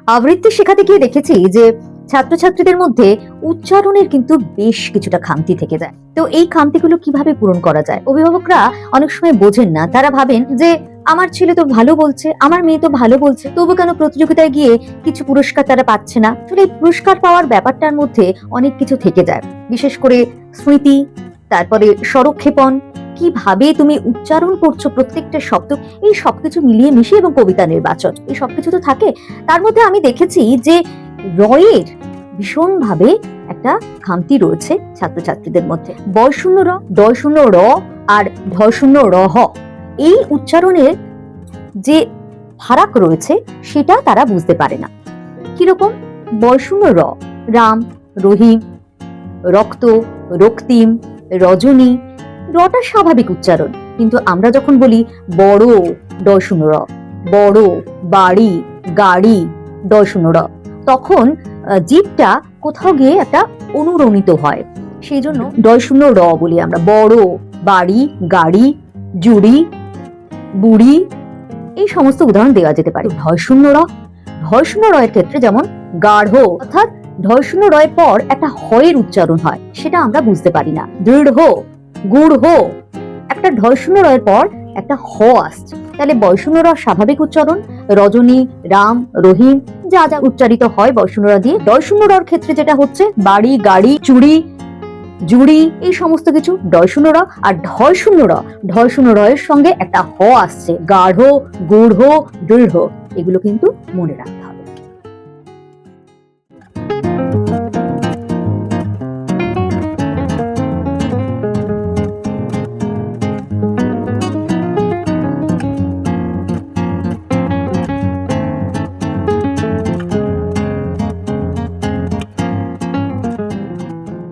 আবৃত্তি শেখাতে গিয়ে দেখেছি যে ছাত্রছাত্রীদের মধ্যে উচ্চারণের কিন্তু বেশ কিছুটা খামতি থেকে যায়। তো এই খামতিগুলো কিভাবে পূরণ করা যায়? অভিভাবকরা অনেক সময় বোঝেন না, তারা ভাবেন যে আমার ছেলে তো ভালো বলছে, আমার মেয়ে তো ভালো বলছে, তবু কেন প্রতিযোগিতায় গিয়ে কিছু পুরস্কার তারা পাচ্ছে না। আসলে এই পুরস্কার পাওয়ার ব্যাপারটার মধ্যে অনেক কিছু থেকে যায়, বিশেষ করে স্মৃতি, তারপরে স্বরক্ষেপণ, কিভাবে তুমি উচ্চারণ করছো প্রত্যেকটা শব্দ, এই সবকিছু মিলিয়ে মিশিয়ে, এবং কবিতা নির্বাচন, এই সবকিছু তো থাকে। তার মধ্যে আমি দেখেছি যে রয়ের ভীষণভাবে একটা খামতি রয়েছে ছাত্রছাত্রীদের মধ্যে। বয়শূন্য র, ডয়শূন্য র আর ঢশূন্য রহ, এই উচ্চারণের যে ফারাক রয়েছে সেটা তারা বুঝতে পারে না। কিরকম? বয়শূন্য র, রাম, রহিম, রক্ত, রক্তিম, রজনী, রটা স্বাভাবিক উচ্চারণ, কিন্তু আমরা যখন বলি বড়, ডয়শূন্য র, বড়, বাড়ি, গাড়ি, ডয়শূন্য র, তখন জিভটা কোথাও গিয়ে একটা অনুরণিত হয়, সেই জন্য ডয়শূন্য র বলি আমরা। বড়, বাড়ি, গাড়ি, জুড়ি, বুড়ি, এই সমস্ত উদাহরণ দেওয়া যেতে পারে। ঢয়শূন্য র, ঢয়শূন্য র এর ক্ষেত্রে যেমন গাঢ়, অর্থাৎ ঢয়শূন্য র এর পর একটা হয়ের উচ্চারণ হয়, সেটা আমরা বুঝতে পারি না। দৃঢ়, গুড়, একটা ঢয়শূন্য র এর পর একটা হ আসছে, তাহলে বয়শূন্য র স্বাভাবিক উচ্চারণ, রজনী, রাম, রহিম, যা যা উচ্চারিত হয় বয়শূন্য র দিয়ে। ডয়শূন্য র ক্ষেত্রে যেটা হচ্ছে বাড়ি, গাড়ি, চুড়ি, জুড়ি, এই সমস্ত কিছু ডয়শূন্য র। আর ঢয়শূন্য র, ঢয়শূন্য র এর সঙ্গে একটা হ আসছে, গাঢ়, গূঢ়, দৃঢ়, এগুলো কিন্তু মনে রাখতে